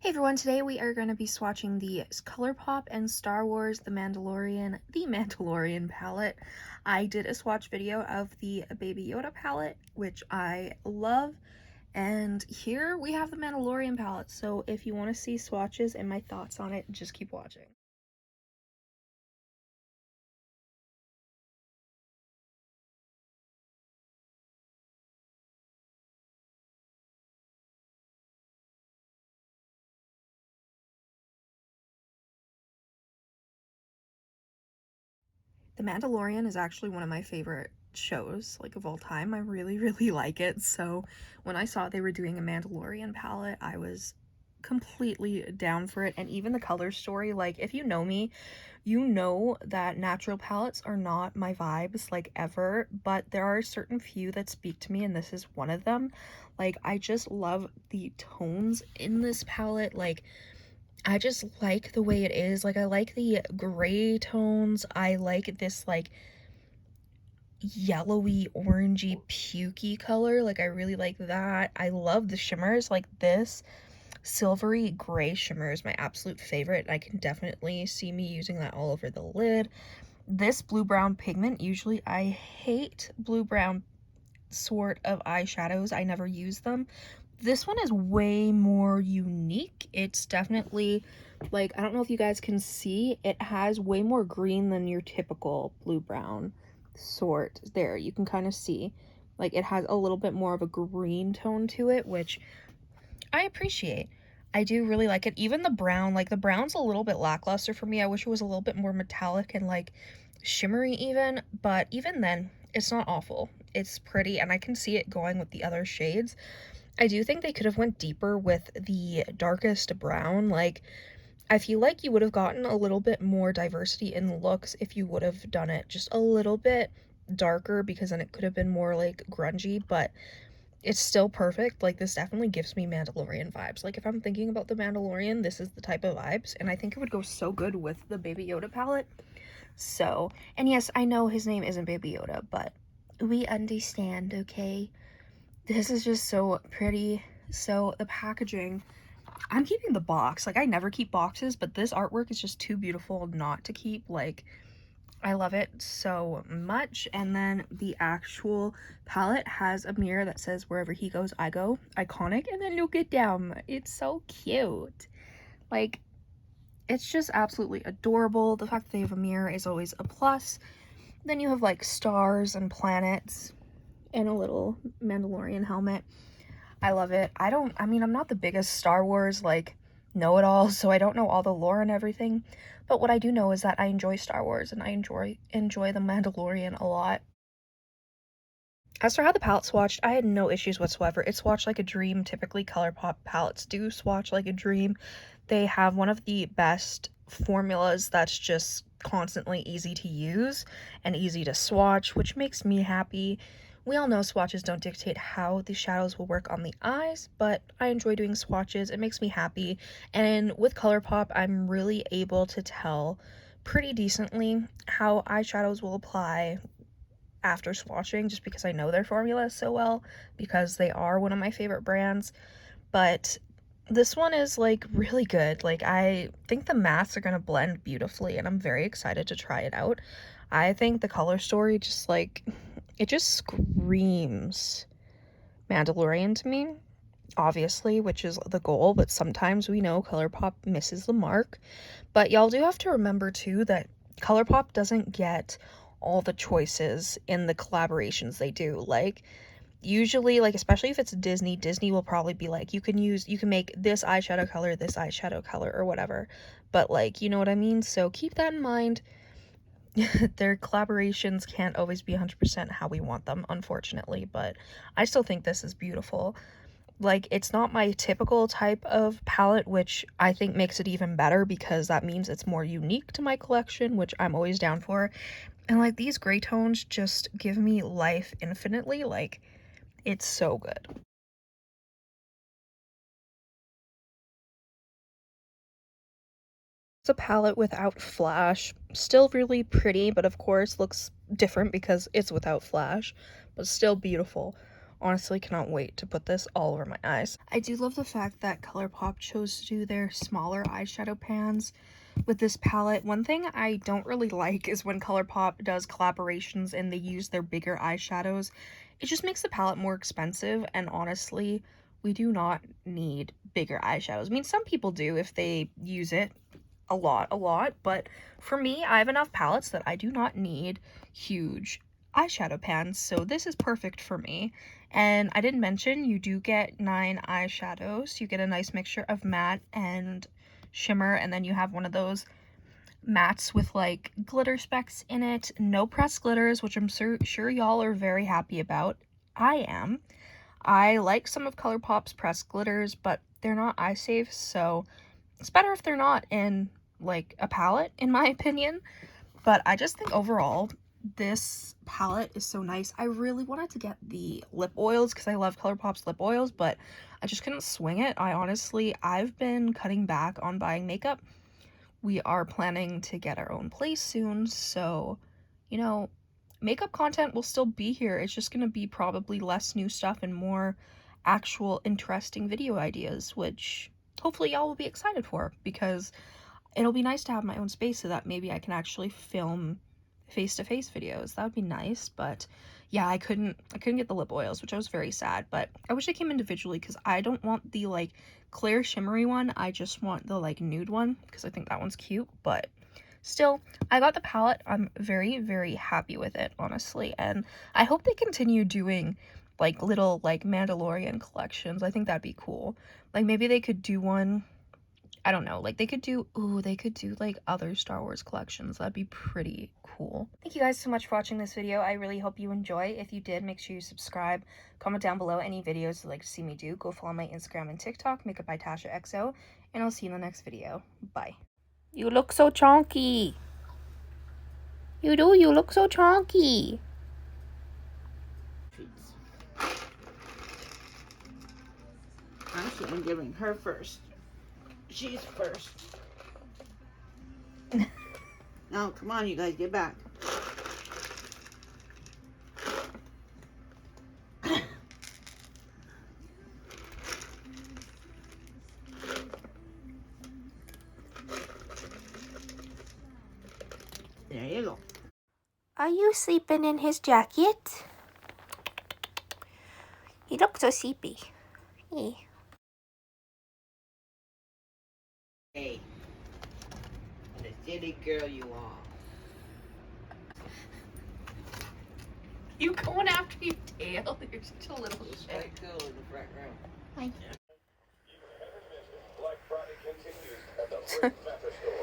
Hey everyone, today we are going to be swatching the Colourpop and Star Wars The Mandalorian palette. I did a swatch video of the Baby Yoda palette, which I love, and here we have the Mandalorian palette, so if you want to see swatches and my thoughts on it, just keep watching. The Mandalorian is actually one of my favorite shows, like, of all time. I really, really like it, so when I saw they were doing a Mandalorian palette, I was completely down for it. And even the color story, like, if you know me, you know that natural palettes are not my vibes, like, ever, but there are certain few that speak to me, and this is one of them. Like, I just love the tones in this palette. Like, I just like the way it is. Like, I like the gray tones. I like this, like, yellowy, orangey, pukey color. Like, I really like that. I love the shimmers. Like, this silvery gray shimmer is my absolute favorite. I can definitely see me using that all over the lid. This blue-brown pigment, usually I hate blue-brown sort of eyeshadows. I never use them. This one is way more unique. It's definitely, like, I don't know if you guys can see, it has way more green than your typical blue-brown sort. There, you can kind of see. Like, it has a little bit more of a green tone to it, which I appreciate. I do really like it. Even the brown, like, the brown's a little bit lackluster for me. I wish it was a little bit more metallic and, like, shimmery even, but even then, it's not awful. It's pretty, and I can see it going with the other shades. I do think they could have went deeper with the darkest brown. Like, I feel like you would have gotten a little bit more diversity in looks if you would have done it just a little bit darker, because then it could have been more, like, grungy, but it's still perfect. Like, this definitely gives me Mandalorian vibes. Like, if I'm thinking about the Mandalorian, this is the type of vibes, and I think it would go so good with the Baby Yoda palette. So, and yes, I know his name isn't Baby Yoda, but we understand, okay? This is just so pretty. So, the packaging, I'm keeping the box. Like, I never keep boxes, but this artwork is just too beautiful not to keep. Like, I love it so much. And then the actual palette has a mirror that says "wherever he goes, I go." Iconic. And then look at them. It's so cute. Like, it's just absolutely adorable. The fact that they have a mirror is always a plus. Then you have, like, stars and planets and a little Mandalorian helmet. I love it. I mean, I'm not the biggest Star Wars, like, know-it-all, so I don't know all the lore and everything, but what I do know is that I enjoy Star Wars, and I enjoy The Mandalorian a lot. As for how the palette swatched, I had no issues whatsoever. It swatched like a dream. Typically, Colourpop palettes do swatch like a dream. They have one of the best formulas that's just constantly easy to use and easy to swatch, which makes me happy. We all know swatches don't dictate how the shadows will work on the eyes, but I enjoy doing swatches. It makes me happy. And with Colourpop, I'm really able to tell pretty decently how eyeshadows will apply after swatching, just because I know their formula so well, because they are one of my favorite brands. But this one is, like, really good. Like, I think the mattes are gonna blend beautifully, and I'm very excited to try it out. I think the color story just, like, it just screams Mandalorian to me, obviously, which is the goal, but sometimes we know Colourpop misses the mark. But y'all do have to remember too that Colourpop doesn't get all the choices in the collaborations they do. Like, usually, like, especially if it's Disney will probably be like, you can make this eyeshadow color, or whatever. But, like, you know what I mean? So keep that in mind. Their collaborations can't always be 100% how we want them, unfortunately, but I still think this is beautiful. Like, it's not my typical type of palette, which I think makes it even better, because that means it's more unique to my collection, which I'm always down for. And, like, these gray tones just give me life infinitely. Like, it's so good. It's a palette without flash. Still really pretty, but of course looks different because it's without flash, but still beautiful. Honestly, cannot wait to put this all over my eyes. I do love the fact that Colourpop chose to do their smaller eyeshadow pans with this palette. One thing I don't really like is when Colourpop does collaborations and they use their bigger eyeshadows. It just makes the palette more expensive, and honestly, we do not need bigger eyeshadows. I mean, some people do if they use it a lot, but for me, I have enough palettes that I do not need huge eyeshadow pans, so this is perfect for me. And I didn't mention, you do get 9 eyeshadows. You get a nice mixture of matte and shimmer, and then you have one of those mattes with like glitter specks in it. No pressed glitters, which I'm sure y'all are very happy about. I am. I like some of Colourpop's pressed glitters, but they're not eye safe, so it's better if they're not in like a palette, in my opinion. But I just think overall this palette is so nice. I really wanted to get the lip oils because I love Colourpop's lip oils, but I just couldn't swing it. I've been cutting back on buying makeup. We are planning to get our own place soon, so, you know, makeup content will still be here. It's just gonna be probably less new stuff and more actual interesting video ideas, which hopefully y'all will be excited for, because it'll be nice to have my own space so that maybe I can actually film face-to-face videos. That would be nice. But yeah, I couldn't get the lip oils, which I was very sad, but I wish they came individually because I don't want the like clear shimmery one. I just want the like nude one because I think that one's cute. But still, I got the palette. I'm very, very happy with it, honestly, and I hope they continue doing like little like Mandalorian collections. I think that'd be cool. Like maybe they could do one, I don't know, like they could do like other Star Wars collections. That'd be pretty cool. Thank you guys so much for watching this video. I really hope you enjoy. If you did, make sure you subscribe. Comment down below any videos you'd like to see me do. Go follow my Instagram and TikTok, Makeup by Tasha XO, and I'll see you in the next video. Bye. You look so chonky. You do, you look so chonky. Actually, I'm giving her first. She's first. Now, come on, you guys, get back. There you go. Are you sleeping in his jacket? He looks so sleepy. Hey. Hey, the silly girl you are. You going after your tail? You're such a little This shit. white girl in the front row. Hi. Black Friday continues at the Freight Mattress Store.